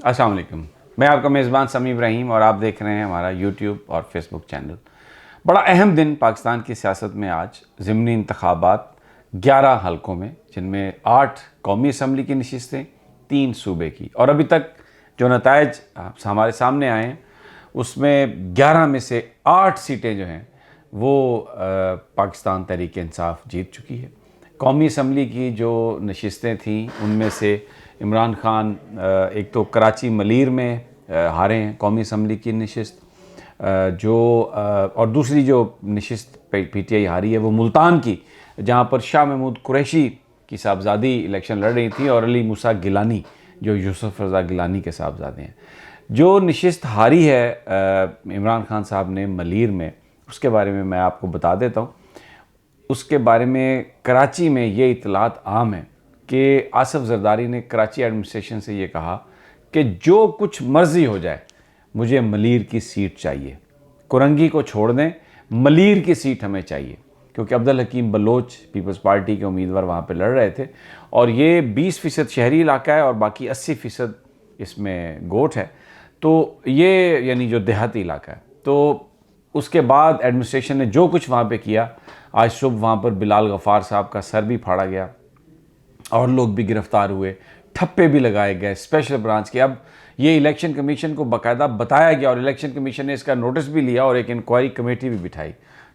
अस्सलाम वालेकुम। मैं आपका मेज़बान समी इब्राहिम और आप देख रहे हैं हमारा यूट्यूब और फेसबुक चैनल। बड़ा अहम दिन पाकिस्तान की सियासत में आज ज़िमनी इंतखाबात 11 हलकों में, जिनमें 8 कौमी असम्बली की नशिस्तें, 3 सूबे की, और अभी तक जो नताइज हमारे सामने आए हैं उसमें 11 में से 8 सीटें जो हैं वो पाकिस्तान तहरीक इंसाफ जीत चुकी है। कौमी असम्बली की जो नशिस्तें थीं उनमें से इमरान खान एक तो कराची मलीर में हारे हैं कौमी असम्बली की नशिस्त, और दूसरी जो नशिस्त पीटीआई हारी है वो मुल्तान की, जहां पर शाह महमूद कुरैशी की साहबजादी इलेक्शन लड़ रही थी और अली मूसा गिलानी जो यूसुफ रज़ा गिलानी के साहबजादे हैं। जो नशिस्त हारी है इमरान खान साहब ने मलीर में, उसके बारे में मैं आपको बता देता हूँ। उसके बारे में कराची में ये इतलात आम है कि आसिफ जरदारी ने कराची एडमिनिस्ट्रेशन से ये कहा कि जो कुछ मर्जी हो जाए मुझे मलीर की सीट चाहिए, कुरंगी को छोड़ दें, मलीर की सीट हमें चाहिए, क्योंकि अब्दुल हकीम बलोच पीपल्स पार्टी के उम्मीदवार वहाँ पे लड़ रहे थे और ये 20% शहरी इलाका है और बाकी 80% इसमें गोट है, तो ये यानी जो देहाती इलाका है। तो उसके बाद एडमिनिस्ट्रेशन ने जो कुछ वहाँ पे किया, आज सुबह वहाँ पर बिलाल गफ़ार साहब का सर भी फाड़ा गया और लोग भी गिरफ्तार हुए, ठप्पे भी लगाए गए स्पेशल ब्रांच के। अब ये इलेक्शन कमीशन को बाकायदा बताया गया और इलेक्शन कमीशन ने इसका नोटिस भी लिया और एक इंक्वायरी कमेटी भी बिठाई।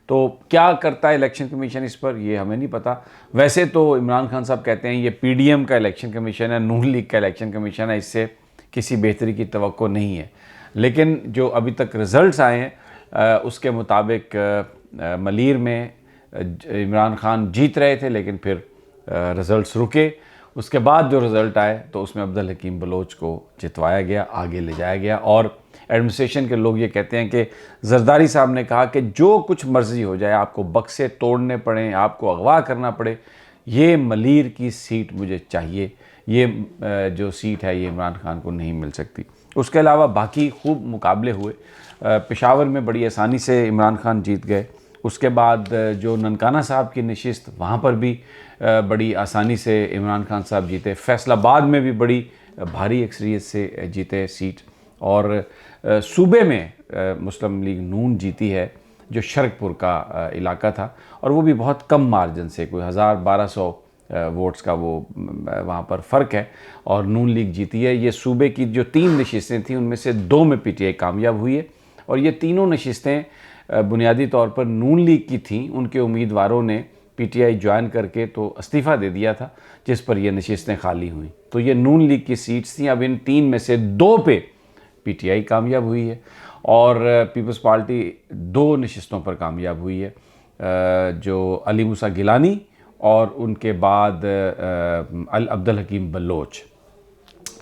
तो क्या करता है इलेक्शन कमीशन इस पर, ये हमें नहीं पता। वैसे तो इमरान खान साहब कहते हैं ये पीडीएम का इलेक्शन कमीशन है, नून लीग का इलेक्शन कमीशन है, इससे किसी बेहतरी की तवक्को नहीं है। लेकिन जो अभी तक रिज़ल्ट्स आए हैं उसके मुताबिक मलीर में इमरान खान जीत रहे थे, लेकिन फिर रिज़ल्ट्स रुके। उसके बाद जो रिज़ल्ट आए तो उसमें अब्दुल हकीम बलोच को जितवाया गया, आगे ले जाया गया। और एडमिनिस्ट्रेशन के लोग ये कहते हैं कि जरदारी साहब ने कहा कि जो कुछ मर्ज़ी हो जाए, आपको बक्से तोड़ने पड़े, आपको अगवा करना पड़े, ये मलीर की सीट मुझे चाहिए, ये जो सीट है ये इमरान खान को नहीं मिल सकती। उसके अलावा बाकी खूब मुकाबले हुए। पेशावर में बड़ी आसानी से इमरान खान जीत गए। उसके बाद जो ननकाना साहब की नशिस्त, वहाँ पर भी बड़ी आसानी से इमरान खान साहब जीते। फैसलाबाद में भी बड़ी भारी अक्सरियत से जीते सीट। और सूबे में मुस्लिम लीग नून जीती है, जो शरकपुर का इलाका था, और वो भी बहुत कम मार्जिन से, कोई 1000-1200 वोट्स का वो वहाँ पर फ़र्क है, और नून लीग जीती है। ये सूबे की जो 3 नशिस्तें थीं उनमें से 2 में पीटीआई कामयाब हुई है, और ये तीनों नशिस्तें बुनियादी तौर पर नून लीग की थीं। उनके उम्मीदवारों ने पीटीआई ज्वाइन करके तो इस्तीफ़ा दे दिया था, जिस पर ये नशिस्तें खाली हुई। तो ये नून लीग की सीट्स थीं। अब इन 3 में से 2 पे पीटीआई कामयाब हुई है और पीपल्स पार्टी 2 नशिस्तों पर कामयाब हुई है, जो अली मूसा गिलानी और उनके बाद अब्दुल हकीम बलोच।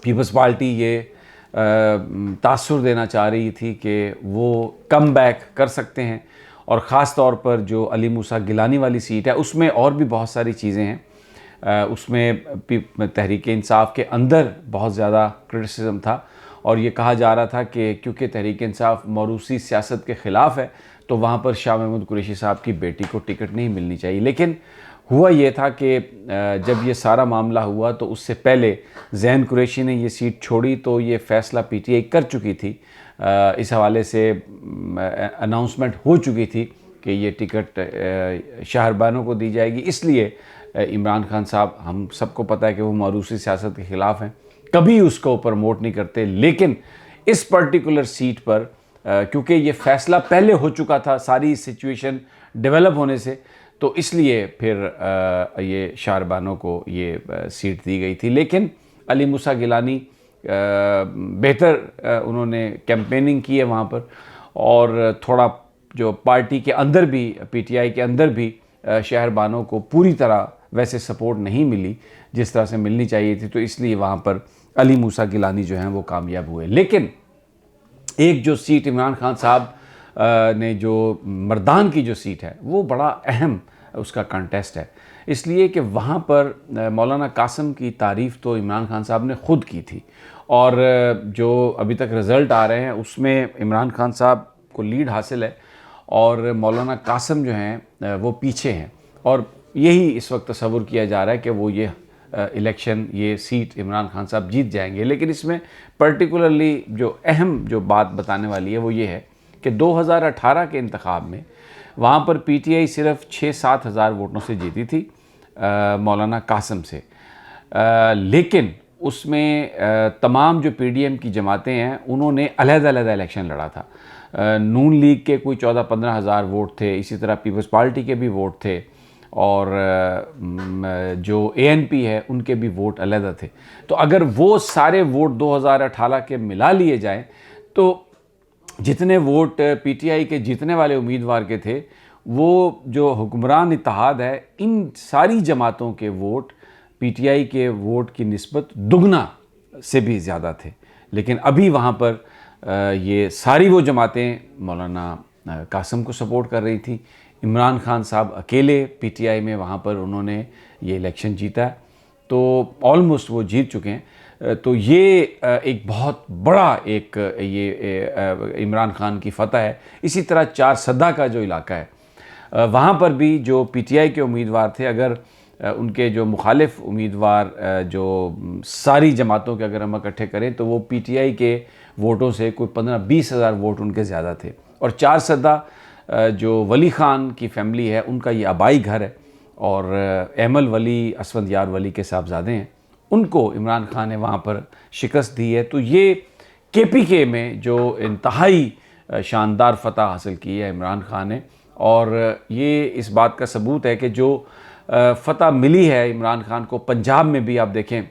पीपल्स पार्टी ये तासुर देना चाह रही थी कि वो कम बैक कर सकते हैं, और ख़ास तौर पर जो अली मूसा गिलानी वाली सीट है उसमें और भी बहुत सारी चीज़ें हैं। उसमें तहरीक इंसाफ के अंदर बहुत ज़्यादा क्रिटिसिज्म था, और ये कहा जा रहा था कि क्योंकि तहरीक इंसाफ मौरूसी सियासत के ख़िलाफ़ है तो वहाँ पर शाह महमूद कुरैशी साहब की बेटी को टिकट नहीं मिलनी चाहिए। लेकिन हुआ ये था कि जब ये सारा मामला हुआ तो उससे पहले ज़ैन कुरैशी ने ये सीट छोड़ी, तो ये फ़ैसला पीटीआई कर चुकी थी। इस हवाले से अनाउंसमेंट हो चुकी थी कि ये टिकट शाहरबानों को दी जाएगी। इसलिए इमरान खान साहब, हम सबको पता है कि वो मौरूसी सियासत के ख़िलाफ़ हैं, कभी उसको प्रमोट नहीं करते। लेकिन इस पर्टिकुलर सीट पर क्योंकि ये फ़ैसला पहले हो चुका था सारी सिचुएशन डेवलप होने से, तो इसलिए फिर ये शाहरबानों को ये सीट दी गई थी। लेकिन अली मूसा गिलानी बेहतर उन्होंने कैंपेनिंग की है वहाँ पर, और थोड़ा जो पार्टी के अंदर भी, पीटीआई के अंदर भी शाहरबानों को पूरी तरह वैसे सपोर्ट नहीं मिली जिस तरह से मिलनी चाहिए थी, तो इसलिए वहाँ पर अली मूसा गिलानी जो हैं वो कामयाब हुए। लेकिन एक जो सीट इमरान खान साहब ने, जो मर्दान की जो सीट है, वो बड़ा अहम उसका कंटेस्ट है, इसलिए कि वहाँ पर मौलाना कासिम की तारीफ़ तो इमरान खान साहब ने ख़ुद की थी, और जो अभी तक रिज़ल्ट आ रहे हैं उसमें इमरान खान साहब को लीड हासिल है और मौलाना कासिम जो हैं वो पीछे हैं, और यही इस वक्त तस्वुर किया जा रहा है कि वो ये इलेक्शन ये सीट इमरान खान साहब जीत जाएंगे। लेकिन इसमें पर्टिकुलरली जो अहम जो बात बताने वाली है वो ये है कि 2018 के इंतखाब में वहाँ पर पीटीआई सिर्फ 6-7 हज़ार वोटों से जीती थी मौलाना कासिम से, लेकिन उसमें तमाम जो पीडीएम की जमातें हैं उन्होंने अलग-अलग इलेक्शन लड़ा था। नून लीग के कोई 14-15 हज़ार वोट थे, इसी तरह पीपल्स पार्टी के भी वोट थे, और जो एएनपी है उनके भी वोट अलग थे। तो अगर वो सारे वोट 2018 के मिला लिए जाएं तो जितने वोट पीटीआई के जीतने वाले उम्मीदवार के थे, वो जो हुक्मरान इत्तेहाद है इन सारी जमातों के वोट पीटीआई के वोट की निस्बत दुगना से भी ज़्यादा थे। लेकिन अभी वहाँ पर ये सारी वो जमातें मौलाना कासिम को सपोर्ट कर रही थी। इमरान खान साहब अकेले पीटीआई में वहाँ पर उन्होंने ये इलेक्शन जीता है, तो ऑलमोस्ट वो जीत चुके हैं। तो ये एक बहुत बड़ा एक ये इमरान खान की फतह है। इसी तरह चार सद्दा का जो इलाका है वहाँ पर भी जो पीटीआई के उम्मीदवार थे, अगर उनके जो मुखालिफ उम्मीदवार जो सारी जमातों के अगर हम इकट्ठे करें तो वो पीटीआई के वोटों से कोई 15-20 हज़ार वोट उनके ज़्यादा थे। और चार सद्दा जो वली ख़ान की फैमिली है उनका ये आबाई घर है, और अहमल वली असवद यार वली के साहबजादे हैं, उनको इमरान खान ने वहाँ पर शिकस्त दी है। तो ये केपीके में जो इंतहाई शानदार फतह हासिल की है इमरान खान ने, और ये इस बात का सबूत है कि जो फतह मिली है इमरान खान को पंजाब में भी, आप देखें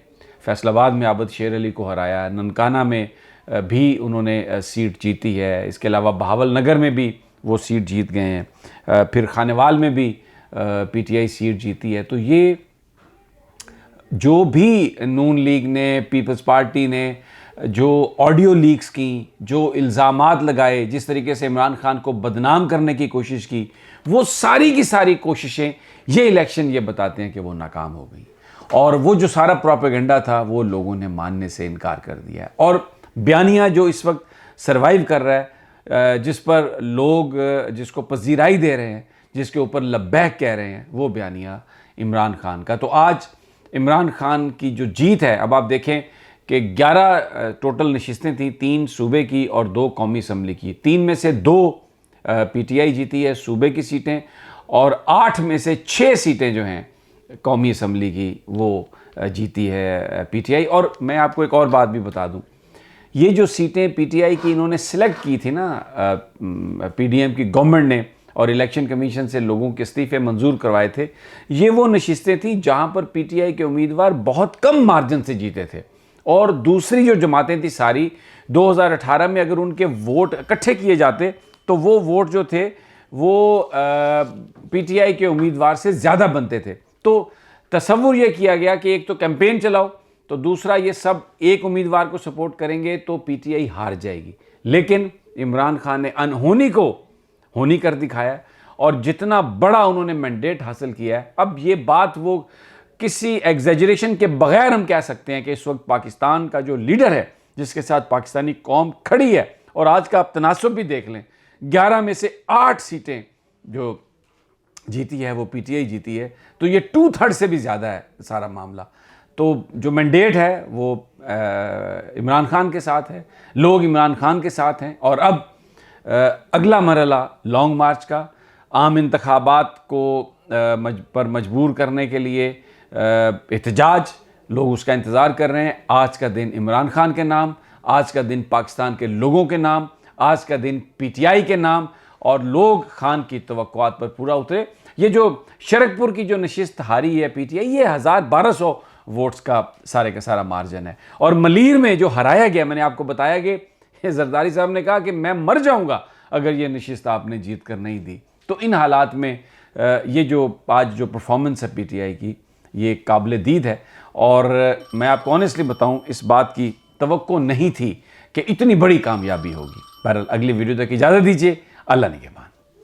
फैसलाबाद में आबद शेर अली को हराया, ननकाना में भी उन्होंने सीट जीती है, इसके अलावा बहावल नगर में भी वो सीट जीत गए हैं, फिर खानेवाल में भी पीटीआई सीट जीती है। तो ये जो भी नून लीग ने, पीपल्स पार्टी ने जो ऑडियो लीक्स की, जो इल्ज़ामात लगाए, जिस तरीके से इमरान खान को बदनाम करने की कोशिश की, वो सारी की सारी कोशिशें ये इलेक्शन ये बताते हैं कि वो नाकाम हो गई, और वो जो सारा प्रोपेगेंडा था वो लोगों ने मानने से इनकार कर दिया है। और बयानिया जो इस वक्त सरवाइव कर रहा है, जिस पर लोग जिसको पजीराई दे रहे हैं, जिसके ऊपर लब्बैक कह रहे हैं, वो बयानिया इमरान खान का। तो आज इमरान खान की जो जीत है, अब आप देखें कि 11 टोटल नशिस्तें थी, 3 सूबे की और 2 कौमी असम्बली की। 3 में से 2 पीटीआई जीती है सूबे की सीटें, और 8 में से 6 सीटें जो हैं कौमी असम्बली की वो जीती है पीटीआई। और मैं आपको एक और बात भी बता दूं, ये जो सीटें पीटीआई की इन्होंने सिलेक्ट की थी ना पीडीएम की गवर्नमेंट ने, और इलेक्शन कमीशन से लोगों के इस्तीफे मंजूर करवाए थे, ये वो नशिस्तें थी जहां पर पीटीआई के उम्मीदवार बहुत कम मार्जिन से जीते थे। और दूसरी जो जमातें थी सारी, 2018 में अगर उनके वोट इकट्ठे किए जाते तो वो वोट जो थे वो पीटीआई के उम्मीदवार से ज़्यादा बनते थे। तो तसव्वुर ये किया गया कि एक तो कैंपेन चलाओ, तो दूसरा ये सब एक उम्मीदवार को सपोर्ट करेंगे तो पीटीआई हार जाएगी। लेकिन इमरान खान ने अनहोनी को होनी कर दिखाया, और जितना बड़ा उन्होंने मैंडेट हासिल किया है, अब ये बात वो किसी एग्जेजरेशन के बगैर हम कह सकते हैं कि इस वक्त पाकिस्तान का जो लीडर है, जिसके साथ पाकिस्तानी कौम खड़ी है, और आज का आप तनासुब भी देख लें, 11 में से 8 सीटें जो जीती है वो पीटीआई जीती है। तो ये 2/3 से भी ज़्यादा है सारा मामला। तो जो मैंडेट है वो इमरान खान के साथ है, लोग इमरान खान के साथ हैं। और अब अगला मरहला लॉन्ग मार्च का, आम इंतखाबात को पर मजबूर करने के लिए एहतजाज, लोग उसका इंतज़ार कर रहे हैं। आज का दिन इमरान खान के नाम, आज का दिन पाकिस्तान के लोगों के नाम, आज का दिन पीटीआई के नाम, और लोग खान की तवक्कुआत पर पूरा उतरे। ये जो शरकपुर की जो नशिस्त हारी है पीटीआई, ये 1000-1200 वोट्स का सारा मार्जिन है। और मलीर में जो हराया गया, मैंने आपको बताया कि जरदारी साहब ने कहा कि मैं मर जाऊंगा अगर ये नशिस्त आपने जीत कर नहीं दी। तो इन हालात में ये जो आज जो परफॉर्मेंस है पीटीआई की, ये काबिल दीद है। और मैं आपको ऑनेस्टली बताऊं, इस बात की तवक्को नहीं थी कि इतनी बड़ी कामयाबी होगी। बहरहाल अगली वीडियो तक इजाज़त दीजिए। अल्लाह निगहबान।